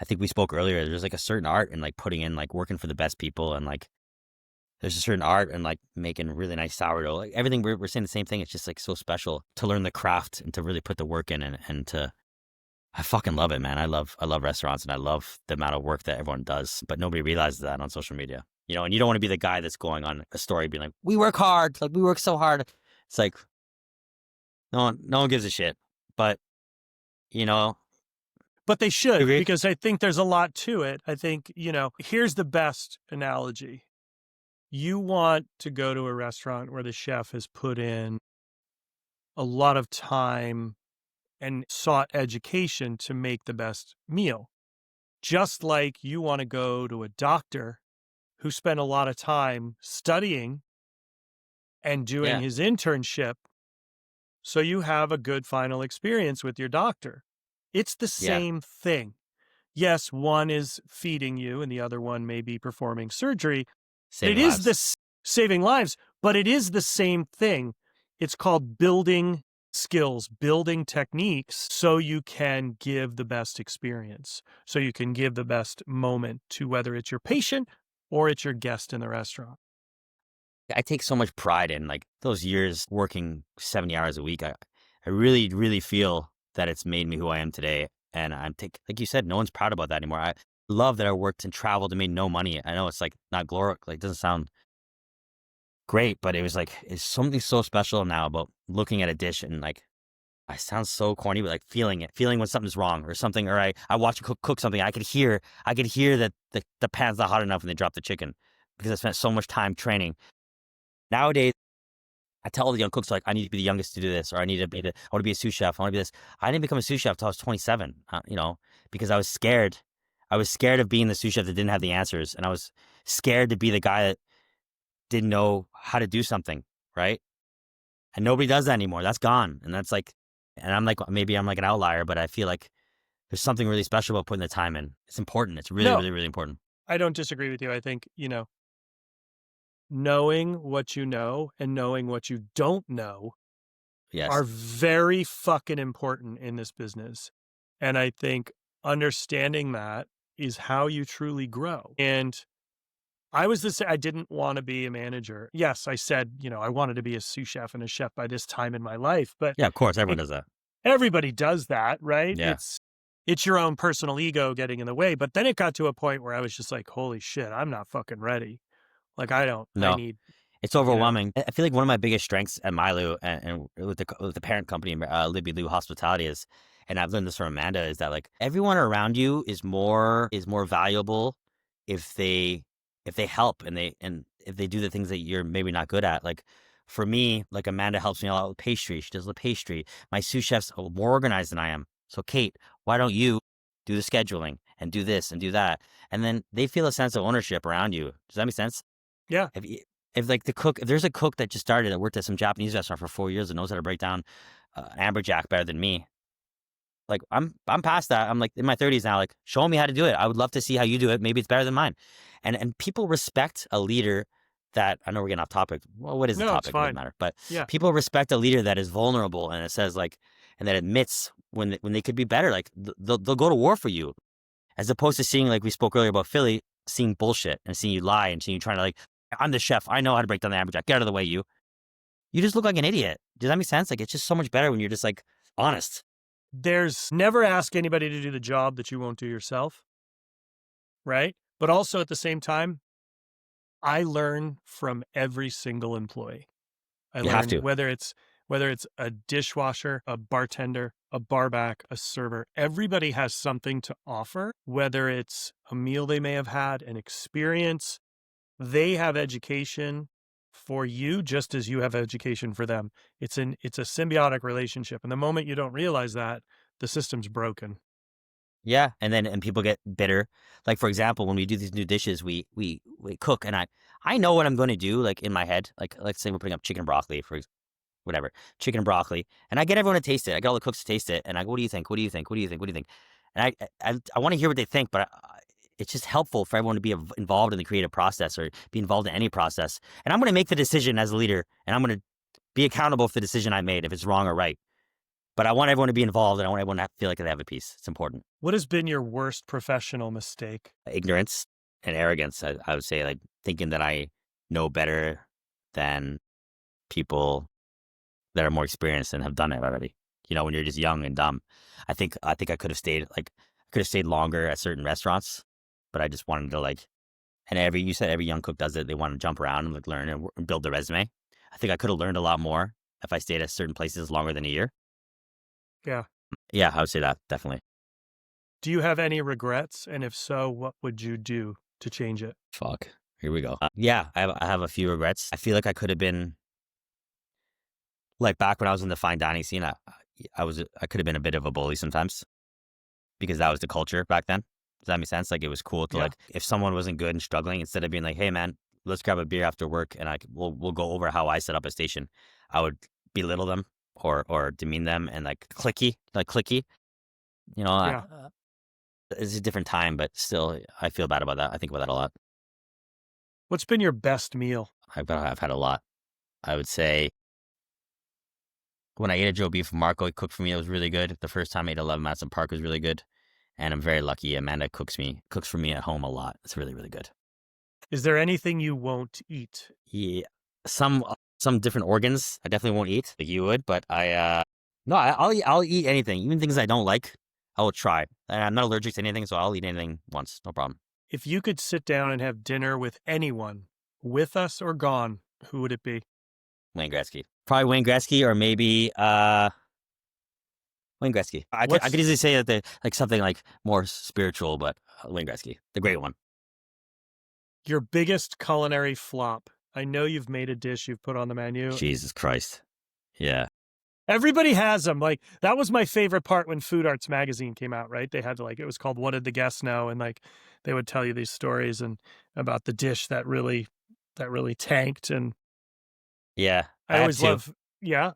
I think we spoke earlier, there's like a certain art in like putting in like working for the best people, and like there's a certain art in like making really nice sourdough. Like everything we're saying the same thing. It's just like so special to learn the craft and to really put the work in, and to I fucking love it, man. I love restaurants, and I love the amount of work that everyone does, but nobody realizes that on social media. You know, and you don't want to be the guy that's going on a story being like, "We work hard, like we work so hard." It's like no one gives a shit. But you know, But they should, agree? because I think there's a lot to it. I think, here's the best analogy. You want to go to a restaurant where the chef has put in a lot of time and sought education to make the best meal. Just like you want to go to a doctor who spent a lot of time studying and doing Yeah, his internship so you have a good final experience with your doctor. It's the yeah, same thing. Yes, one is feeding you and the other one may be performing surgery. But it saving is lives. this saving lives, but it is the same thing. It's called building skills, building techniques so you can give the best experience, so you can give the best moment to whether it's your patient or it's your guest in the restaurant. I take so much pride in like those years working 70 hours a week. I really, really feel that it's made me who I am today. And like you said, no one's proud about that anymore. I love that I worked and traveled and made no money. I know it's like not like doesn't sound great, but it was like, it's something so special now about looking at a dish and like, I sound so corny, but like feeling it, feeling when something's wrong or something, or I watch a cook something. I could hear that the pan's not hot enough when they drop the chicken because I spent so much time training. Nowadays, I tell all the young cooks, like, I need to be the youngest to do this, or I want to be a sous chef. I want to be this. I didn't become a sous chef until I was 27, because I was scared. I was scared of being the sous chef that didn't have the answers. And I was scared to be the guy that didn't know how to do something, right? And nobody does that anymore. That's gone. And that's like, and I'm like, maybe I'm like an outlier, but I feel like there's something really special about putting the time in. It's important. It's really, No, really, really important. I don't disagree with you. I think, knowing what you know and knowing what you don't know Yes. are very fucking important in this business. And I think understanding that is how you truly grow. And I didn't want to be a manager. Yes, I said, I wanted to be a sous chef and a chef by this time in my life, but Yeah, of course. Everyone it, does that. everybody does that, right? Yeah. It's your own personal ego getting in the way. But then it got to a point where I was just like, holy shit, I'm not fucking ready. Like I No. need, It's you know, overwhelming. I feel like one of my biggest strengths at Milo and with the parent company, Loup Hospitality is, and I've learned this from Amanda, is that like everyone around you is more valuable if they help and if they do the things that you're maybe not good at. Like for me, like Amanda helps me a lot with pastry. She does the pastry. My sous chef's more organized than I am. So Kate, why don't you do the scheduling and do this and do that? And then they feel a sense of ownership around you. Does that make sense? yeah. If y if, like, if there's a cook that just started that worked at some Japanese restaurant for 4 years and knows how to break down, amberjack better than me, like, I'm past that. I'm, like, in my 30s now, like, show me how to do it. I would love to see how you do it. Maybe it's better than mine. And people respect a leader that I know we're getting off topic. Well, what is the No, it's topic? It doesn't fine. matter. But Yeah. people respect a leader that is vulnerable and it says, like, and that admits when they could be better. Like, they'll go to war for you. As opposed to seeing, like we spoke earlier about Philly, seeing bullshit and seeing you lie and seeing you trying to like, I'm the chef. I know how to break down the amberjack. Get out of the way, you. You just look like an idiot. Does that make sense? Like, it's just so much better when you're just like honest. There's never ask anybody to do the job that you won't do yourself, right? But also at the same time, I learn from every single employee. I You have learn to. whether it's a dishwasher, a bartender, a barback, a server. Everybody has something to offer, whether it's a meal they may have had, an experience. They have education for you just as you have education for them. It's a symbiotic relationship. And the moment you don't realize that, the system's broken. Yeah. And people get bitter. Like, for example, when we do these new dishes, we cook and I know what I'm going to do, like in my head. Like, let's say we're putting up chicken and broccoli for whatever, chicken and broccoli. And I get everyone to taste it. I get all the cooks to taste it. And I go, what do you think? What do you think? What do you think? What do you think? And I want to hear what they think, but it's just helpful for everyone to be involved in the creative process or be involved in any process. And I'm going to make the decision as a leader and I'm going to be accountable for the decision I made, if it's wrong or right. But I want everyone to be involved, and I want everyone to feel like they have a piece. It's important. What has been your worst professional mistake? Ignorance and arrogance. I would say, like, thinking that I know better than people that are more experienced and have done it already. When you're just young and dumb. I think I could have stayed longer at certain restaurants, but I just wanted to, like, and you said every young cook does it. They want to jump around and, like, learn and build their resume. I think I could have learned a lot more if I stayed at certain places longer than a year. Yeah. Yeah, I would say that definitely. Do you have any regrets? And if so, what would you do to change it? Fuck. Here we go. Yeah, I have a few regrets. I feel like I could have been, like, back when I was in the fine dining scene. I could have been a bit of a bully sometimes because that was the culture back then. Does that make sense? Like, it was cool to, Yeah. like, if someone wasn't good and struggling, instead of being like, "Hey man, let's grab a beer after work and we'll go over how I set up a station," I would belittle them or demean them and, like, clicky. Yeah. It's a different time, but still, I feel bad about that. I think about that a lot. What's been your best meal? I've had a lot. I would say when I ate a Joe beef from Marco, he cooked for me. It was really good. The first time I ate a Love Madison Park was really good. And I'm very lucky. Amanda cooks for me at home a lot. It's really, really good. Is there anything you won't eat? Yeah, some different organs I definitely won't eat like you would, but no, I'll eat anything, even things I don't like. I will try. And I'm not allergic to anything, so I'll eat anything once, no problem. If you could sit down and have dinner with anyone, with us or gone, who would it be? Wayne Gretzky, probably Wayne Gretzky, or maybe Wayne Gretzky. I could easily say that like something like more spiritual, but Wayne Gretzky, the great one. Your biggest culinary flop. I know you've made a dish you've put on the menu. Jesus Christ. Yeah. Everybody has them. Like, that was my favorite part when Food Arts magazine came out, right? They had to, like, it was called What Did the Guests Know? And, like, they would tell you these stories and about the dish that really tanked. And yeah, I always love, yeah.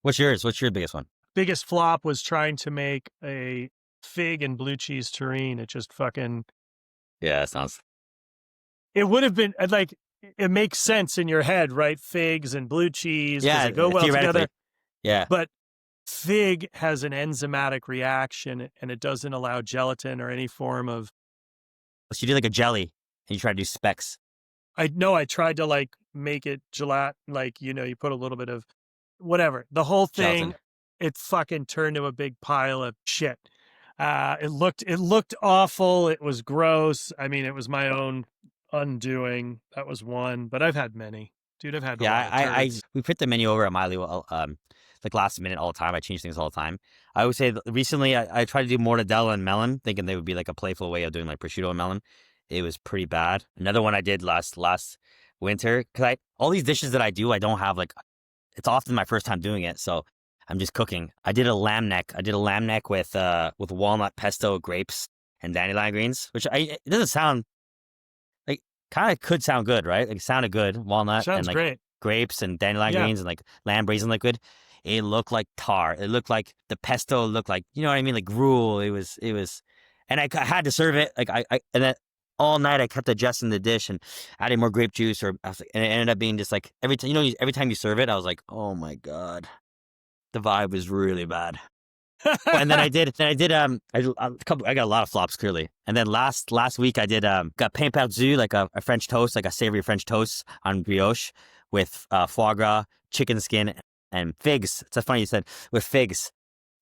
What's yours? What's your biggest one? Biggest flop was trying to make a fig and blue cheese terrine. It just fucking. Yeah, that sounds. It would have been, like, it makes sense in your head, right? Figs and blue cheese. Yeah, they go well together. Yeah. But fig has an enzymatic reaction and it doesn't allow gelatin or any form of. So you do like a jelly and you try to do specks. I know I tried to, like, make it gelatin, like, you put a little bit of whatever. The whole thing, Gelatin. It fucking turned to a big pile of shit. It looked awful. It was gross. I mean, it was my own undoing. That was one, but I've had many. Dude, I've had a lot of turds. We print the menu over at Miley, like last minute all the time. I change things all the time. I would say recently I tried to do mortadella and melon, thinking they would be like a playful way of doing like prosciutto and melon. It was pretty bad. Another one I did last winter, because all these dishes that I do, I don't have, like, it's often my first time doing it, so I'm just cooking. I did a lamb neck. With walnut, pesto, grapes, and dandelion greens, which it doesn't sound like, kind of could sound good, right? Like, it sounded good. Walnut Sounds and, like, great. grapes and dandelion greens and, like, lamb braised liquid. It looked like tar. It looked like the pesto looked like, you know what I mean? Like gruel. It was, and I had to serve it. Like, and then all night I kept adjusting the dish and adding more grape juice, and it ended up being just like every time you serve it, I was like, oh my God, the vibe was really bad. And then I got a lot of flops, clearly. And then last week I did got pain perdu, like a French toast, like a savory French toast on brioche with foie gras, chicken skin, and figs. It's so funny you said with figs.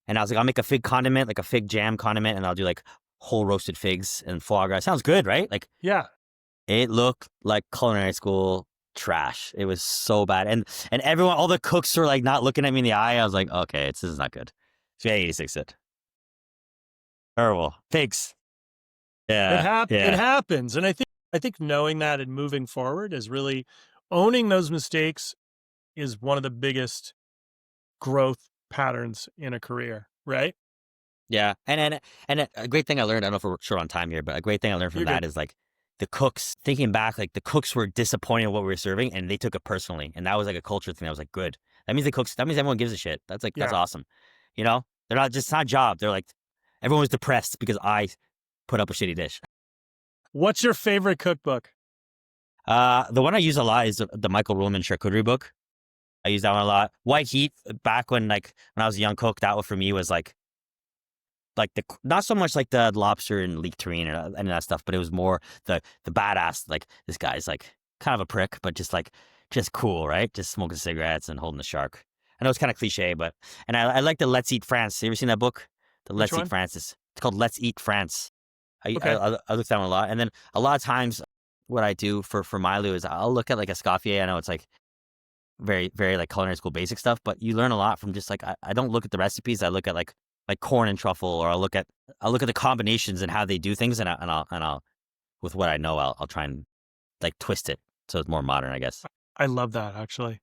And I was like, I'll make a fig condiment, like a fig jam condiment, and I'll do like whole roasted figs and foie gras. Sounds good, right? Like, Yeah. it looked like culinary school trash. It was so bad. And everyone, all the cooks were like not looking at me in the eye. I was like, okay, this is not good. So 86 it. Terrible. Figs. Yeah. It happens. And I think knowing that and moving forward is really owning those mistakes is one of the biggest growth patterns in a career, right? Yeah. And a great thing I learned, I don't know if we're short on time here, but a great thing I learned from that is, like, the cooks, thinking back, like, the cooks were disappointed in what we were serving and they took it personally. And that was like a culture thing. I was like, good. That means everyone gives a shit. That's awesome. They're not just, it's not a job. They're like, everyone was depressed because I put up a shitty dish. What's your favorite cookbook? The one I use a lot is the Michael Ruhlman charcuterie book. I use that one a lot. White heat, back when I was a young cook, that one for me was the not so much like the lobster and leek terrine or any of that stuff, but it was more the badass. Like this guy's like kind of a prick, but just cool, right? Just smoking cigarettes and holding the shark. I know it's kind of cliche, but and I like the Let's Eat France. You ever seen that book? The Which Let's Eat one? France. It's called Let's Eat France. Okay. I look at that one a lot, and then a lot of times what I do for Milo is I'll look at like a Escoffier. I know it's like very, very like culinary school basic stuff, but you learn a lot from just like I don't look at the recipes. I look at like corn and truffle, or I'll look at the combinations and how they do things, and I'll with what I know, I'll try and like twist it so it's more modern, I guess. I love that, actually.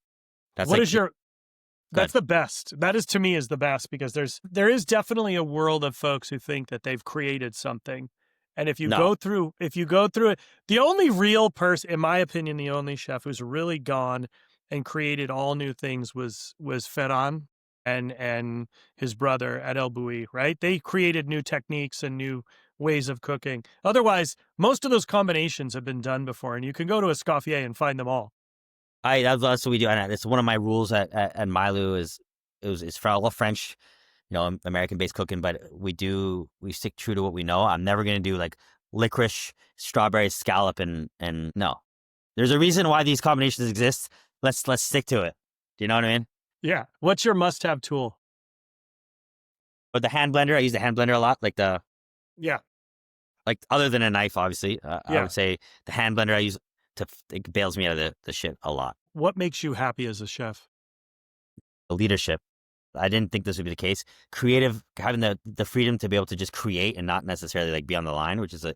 That's What like is your good. That's the best. That is, to me, is the best, because there is definitely a world of folks who think that they've created something. And if you No, go through it, the only real person, in my opinion, the only chef who's really gone and created all new things was Ferran and his brother at El Bouilly, right? They created new techniques and new ways of cooking. Otherwise, most of those combinations have been done before, and you can go to Escoffier and find them all. that's what we do, and it's one of my rules at Milo is it's for all French, American based cooking, but we stick true to what we know. I'm never gonna do like licorice, strawberry, scallop, and no. There's a reason why these combinations exist. Let's stick to it. Do you know what I mean? Yeah. What's your must-have tool? But the hand blender, I use the hand blender a lot. Yeah. Like other than a knife, obviously, I Yeah. would say the hand blender I use it bails me out of the shit a lot. What makes you happy as a chef? The leadership. I didn't think this would be the case. Creative, having the freedom to be able to just create and not necessarily like be on the line, which is a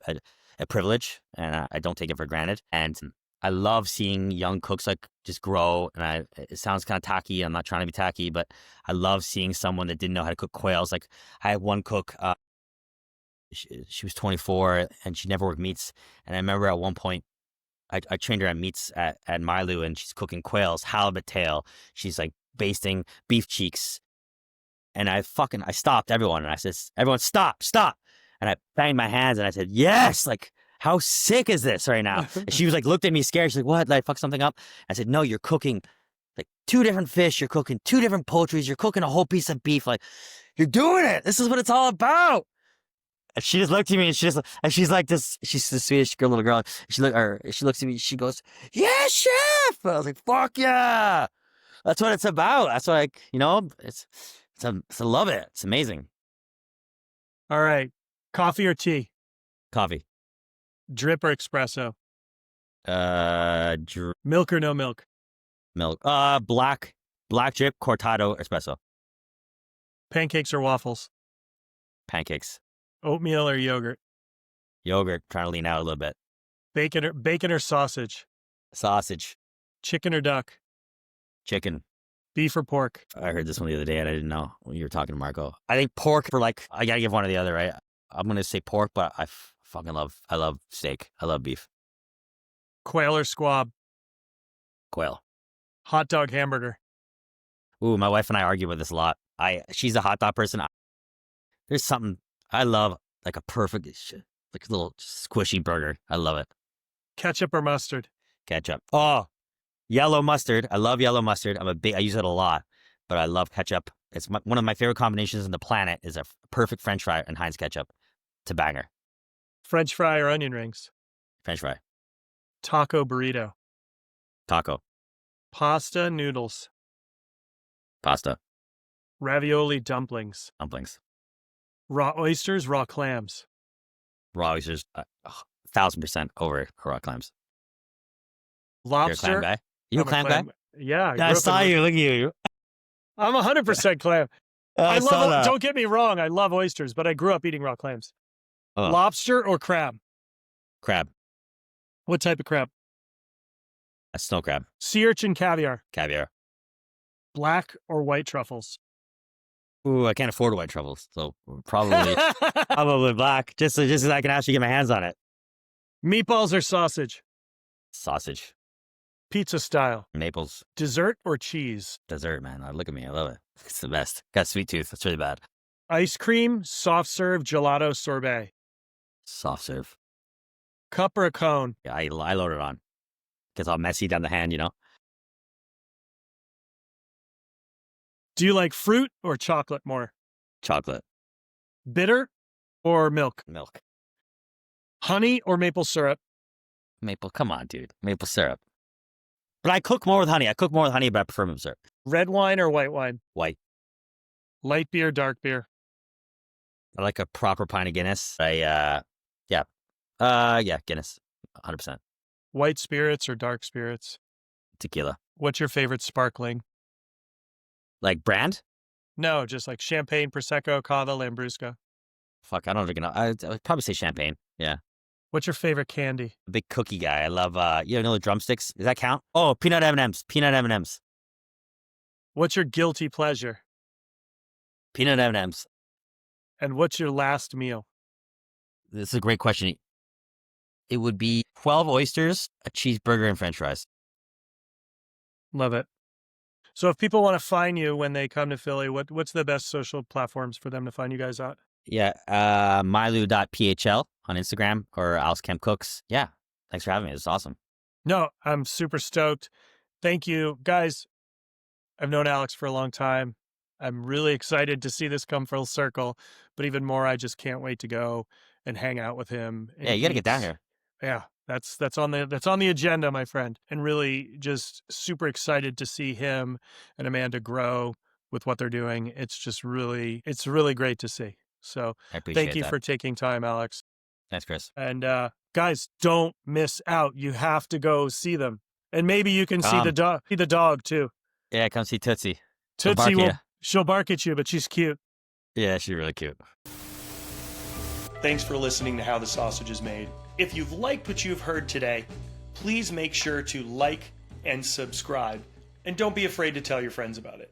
privilege, and I don't take it for granted. And I love seeing young cooks like just grow. And it sounds kind of tacky. I'm not trying to be tacky, but I love seeing someone that didn't know how to cook quails. Like I had one cook, she was 24 and she never worked meats. And I remember at one point, I trained her on meats at Milo, and she's cooking quails, halibut tail. She's like basting beef cheeks. And I stopped everyone, and I said, everyone stop. And I banged my hands and I said, yes, like, how sick is this right now? And she was like, looked at me scared. She's like, what? Did I fuck something up? I said, no, you're cooking like 2 different fish. You're cooking 2 different poultries. You're cooking a whole piece of beef. Like, you're doing it. This is what it's all about. And she just looked at me, and she's like this. She's the Swedish girl, little girl. She looks at me. She goes, "Yeah, chef." I was like, "Fuck yeah, that's what it's about." That's like, I love it. It's amazing. All right. Coffee or tea? Coffee. Drip or espresso? Drip, Milk or no milk? milk. Black drip, cortado, espresso. Pancakes or waffles? Pancakes. Oatmeal or yogurt? Yogurt. Trying to lean out a little bit. Bacon or sausage? Sausage. Chicken or duck? Chicken. Beef or pork? I heard this one the other day and I didn't know when you were talking to Marco. I think pork for like, I gotta give one or the other, right? I'm gonna say pork, but I love steak. I love beef. Quail or squab? Quail. Hot dog, hamburger? Ooh, my wife and I argue with this a lot. She's a hot dog person. There's something I love, like a perfect, like a little squishy burger. I love it. Ketchup or mustard? Ketchup. Oh, yellow mustard. I love yellow mustard. I use it a lot, but I love ketchup. It's one of my favorite combinations on the planet is a perfect French fry and Heinz ketchup. It's a banger. French fry or onion rings? French fry. Taco, burrito? Taco. Pasta, noodles? Pasta. Ravioli, dumplings? Dumplings. Raw oysters, raw clams? Raw oysters. 1,000% over raw clams. Lobster? You're a clam guy? You a I'm clam guy? Yeah. Yeah, I saw you. Look at you. I'm 100% clam. I saw that. Don't get me wrong, I love oysters, but I grew up eating raw clams. Oh. Lobster or crab? Crab. What type of crab? A snow crab. Sea urchin, caviar? Caviar. Black or white truffles? Ooh, I can't afford white truffles, so probably black. Just so I can actually get my hands on it. Meatballs or sausage? Sausage. Pizza style? Naples. Dessert or cheese? Dessert, man. Look at me. I love it. It's the best. Got a sweet tooth. It's really bad. Ice cream, soft serve, gelato, sorbet? Soft serve. Cup or a cone? Yeah, I load it on. Gets all messy down the hand, Do you like fruit or chocolate more? Chocolate. Bitter or milk? Milk. Honey or maple syrup? Maple. Come on, dude. Maple syrup. But I cook more with honey. But I prefer maple syrup. Red wine or white wine? White. Light beer, dark beer? I like a proper pint of Guinness. Yeah, Guinness. 100%. White spirits or dark spirits? Tequila. What's your favorite sparkling? Like brand? No, just like champagne, Prosecco, Cava, Lambrusco. Fuck, I don't drink enough. I would probably say champagne. Yeah. What's your favorite candy? A big cookie guy. I love, you know the drumsticks? Does that count? Oh, peanut M&Ms. Peanut M&Ms. What's your guilty pleasure? Peanut M&Ms. And what's your last meal? This is a great question. It would be 12 oysters, a cheeseburger, and french fries. Love it. So if people want to find you when they come to Philly, what's the best social platforms for them to find you guys out? Yeah, mylu.phl on Instagram or Alice Kemp Cooks. Yeah, thanks for having me. It's awesome. No, I'm super stoked. Thank you. Guys, I've known Alex for a long time. I'm really excited to see this come full circle, but even more, I just can't wait to go and hang out with him. Yeah, you got to get down here. Yeah, that's on the agenda, my friend. And really just super excited to see him and Amanda grow with what they're doing. It's really great to see. So thank you for taking time, Alex. Thanks, Chris. And guys, don't miss out. You have to go see them. And maybe you can see the dog too. Yeah, come see Tootsie. She'll bark at you, but she's cute. Yeah, she's really cute. Thanks for listening to How the Sausage is Made. If you've liked what you've heard today, please make sure to like and subscribe. And don't be afraid to tell your friends about it.